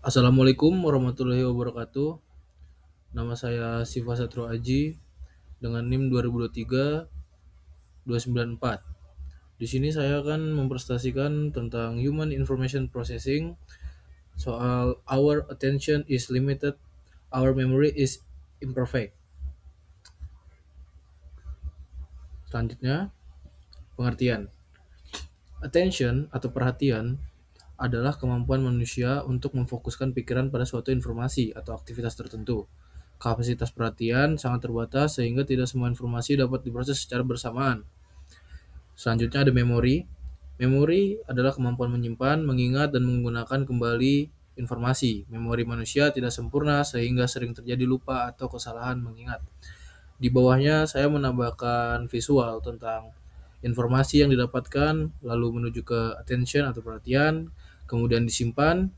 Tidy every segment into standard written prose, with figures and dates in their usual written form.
Assalamualaikum warahmatullahi wabarakatuh. Nama saya Siva Satro Aji dengan NIM 2023-294. Di sini saya akan mempresentasikan tentang Human Information Processing soal our attention is limited, our memory is imperfect. Selanjutnya, pengertian. Attention atau perhatian adalah kemampuan manusia untuk memfokuskan pikiran pada suatu informasi atau aktivitas tertentu. Kapasitas perhatian sangat terbatas sehingga tidak semua informasi dapat diproses secara bersamaan. Selanjutnya ada memori. Memori adalah kemampuan menyimpan, mengingat, dan menggunakan kembali informasi. Memori manusia tidak sempurna sehingga sering terjadi lupa atau kesalahan mengingat. Di bawahnya saya menambahkan visual tentang informasi yang didapatkan lalu menuju ke attention atau perhatian, kemudian disimpan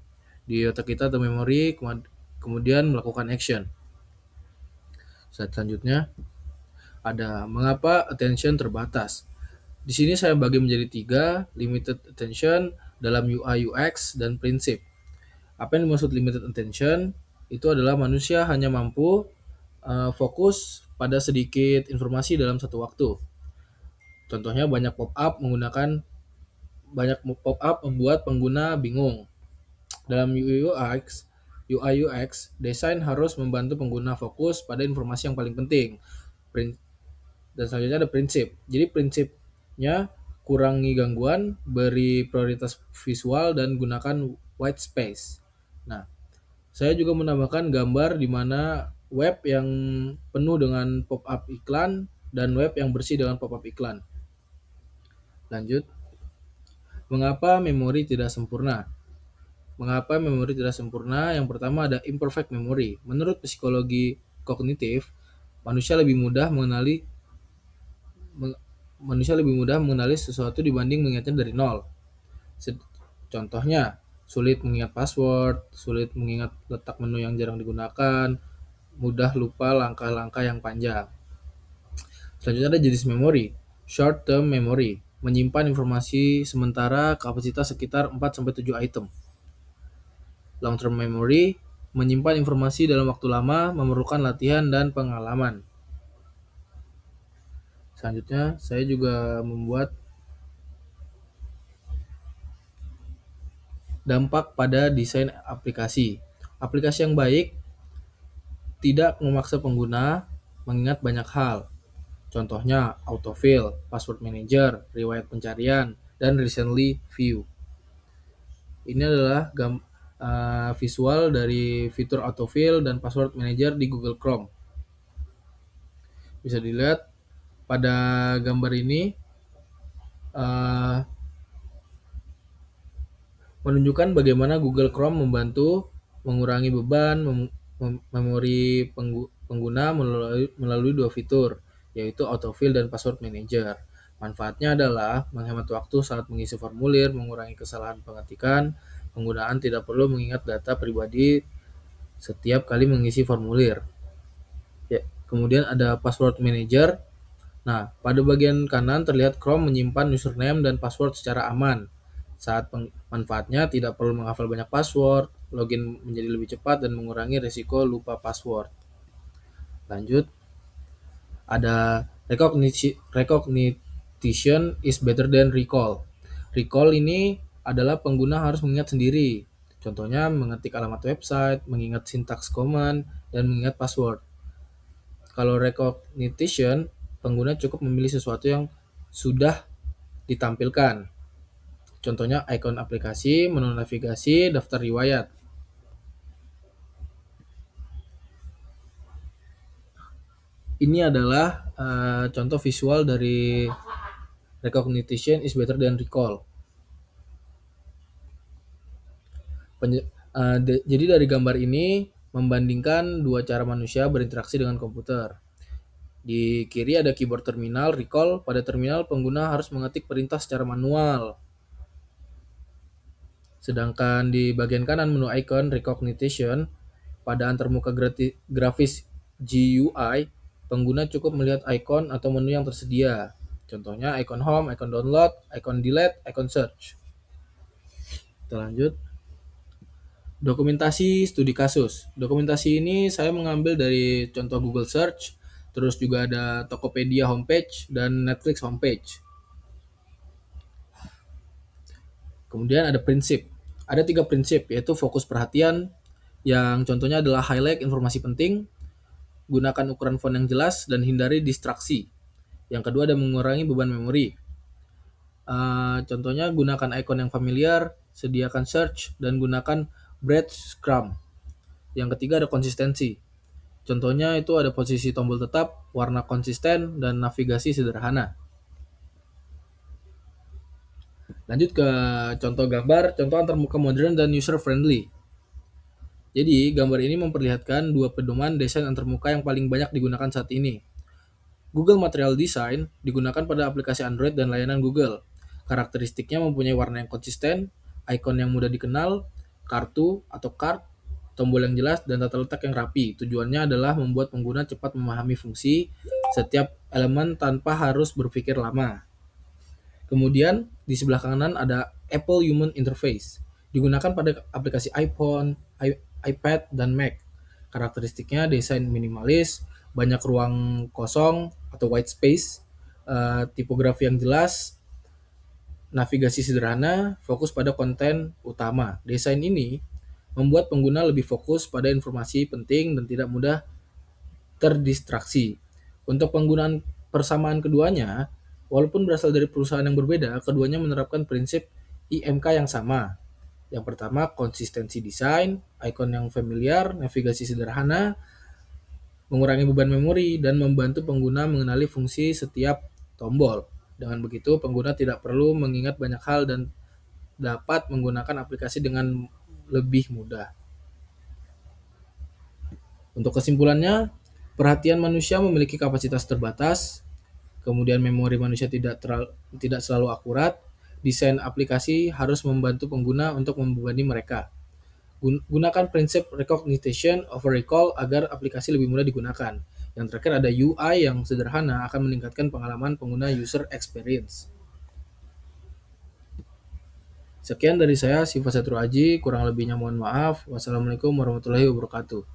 di otak kita atau memori, kemudian melakukan action. Selanjutnya ada mengapa attention terbatas. Di sini saya bagi menjadi 3, limited attention dalam UI UX dan prinsip. Apa yang dimaksud limited attention? Itu adalah manusia hanya mampu fokus pada sedikit informasi dalam satu waktu. Contohnya banyak pop up membuat pengguna bingung. Dalam UI UX, desain harus membantu pengguna fokus pada informasi yang paling penting. Dan selanjutnya ada prinsip. Jadi prinsipnya kurangi gangguan, beri prioritas visual, dan gunakan white space. Nah, saya juga menambahkan gambar di mana web yang penuh dengan pop-up iklan dan web yang bersih dengan pop-up iklan. Lanjut. Mengapa memori tidak sempurna? Mengapa memori tidak sempurna? Yang pertama ada imperfect memory. Menurut psikologi kognitif, manusia lebih mudah mengenali sesuatu dibanding mengingatnya dari nol. Contohnya, sulit mengingat password, sulit mengingat letak menu yang jarang digunakan, mudah lupa langkah-langkah yang panjang. Selanjutnya ada jenis memori. Short term memory, menyimpan informasi sementara kapasitas sekitar 4-7 item. Long term memory, menyimpan informasi dalam waktu lama, memerlukan latihan dan pengalaman. Selanjutnya, saya juga membuat dampak pada desain aplikasi. Aplikasi yang baik tidak memaksa pengguna mengingat banyak hal. Contohnya autofill, password manager, riwayat pencarian, dan recently view. Ini adalah visual dari fitur autofill dan password manager di Google Chrome. Bisa dilihat pada gambar ini menunjukkan bagaimana Google Chrome membantu mengurangi beban memori pengguna melalui 2 fitur, yaitu autofill dan password manager. Manfaatnya adalah menghemat waktu saat mengisi formulir, mengurangi kesalahan pengetikan, penggunaan tidak perlu mengingat data pribadi setiap kali mengisi formulir. Ya, kemudian ada password manager. Nah, pada bagian kanan terlihat Chrome menyimpan username dan password secara aman. Saat manfaatnya tidak perlu menghafal banyak password, login menjadi lebih cepat dan mengurangi risiko lupa password. Lanjut, ada recognition is better than recall. Recall ini adalah pengguna harus mengingat sendiri. Contohnya mengetik alamat website, mengingat sintaks command, dan mengingat password. Kalau recognition, pengguna cukup memilih sesuatu yang sudah ditampilkan. Contohnya ikon aplikasi, menu navigasi, daftar riwayat. Ini adalah contoh visual dari recognition is better than recall. Jadi dari gambar ini membandingkan dua cara manusia berinteraksi dengan komputer. Di kiri ada keyboard terminal, recall. Pada terminal pengguna harus mengetik perintah secara manual. Sedangkan di bagian kanan menu icon recognition, pada antarmuka grafis GUI, pengguna cukup melihat icon atau menu yang tersedia. Contohnya icon home, icon download, icon delete, icon search. Kita lanjut. Dokumentasi studi kasus. Dokumentasi ini saya mengambil dari contoh Google Search, terus juga ada Tokopedia homepage dan Netflix homepage. Kemudian ada prinsip. Ada 3 prinsip, yaitu fokus perhatian, yang contohnya adalah highlight informasi penting, gunakan ukuran font yang jelas, dan hindari distraksi. Yang kedua ada mengurangi beban memori. Contohnya gunakan icon yang familiar, sediakan search, dan gunakan breadcrumb. Yang ketiga ada konsistensi. Contohnya itu ada posisi tombol tetap, warna konsisten, dan navigasi sederhana. Lanjut ke contoh gambar, contoh antarmuka modern dan user friendly. Jadi, gambar ini memperlihatkan dua pedoman desain antarmuka yang paling banyak digunakan saat ini. Google Material Design digunakan pada aplikasi Android dan layanan Google. Karakteristiknya mempunyai warna yang konsisten, icon yang mudah dikenal, kartu atau card, tombol yang jelas, dan tata letak yang rapi. Tujuannya adalah membuat pengguna cepat memahami fungsi setiap elemen tanpa harus berpikir lama. Kemudian di sebelah kanan ada Apple Human Interface. Digunakan pada aplikasi iPhone, iPad, dan Mac. Karakteristiknya desain minimalis, banyak ruang kosong atau white space, tipografi yang jelas, navigasi sederhana, fokus pada konten utama. Desain ini membuat pengguna lebih fokus pada informasi penting dan tidak mudah terdistraksi. Untuk penggunaan persamaan keduanya, walaupun berasal dari perusahaan yang berbeda, keduanya menerapkan prinsip IMK yang sama. Yang pertama, konsistensi desain, icon yang familiar, navigasi sederhana, mengurangi beban memori, dan membantu pengguna mengenali fungsi setiap tombol. Dengan begitu, pengguna tidak perlu mengingat banyak hal dan dapat menggunakan aplikasi dengan lebih mudah. Untuk kesimpulannya, perhatian manusia memiliki kapasitas terbatas, kemudian memori manusia tidak selalu akurat, desain aplikasi harus membantu pengguna untuk membebani mereka. Gunakan prinsip recognition over recall agar aplikasi lebih mudah digunakan. Yang terakhir ada UI yang sederhana akan meningkatkan pengalaman pengguna user experience. Sekian dari saya, Siva Satru Aji, kurang lebihnya mohon maaf. Wassalamualaikum warahmatullahi wabarakatuh.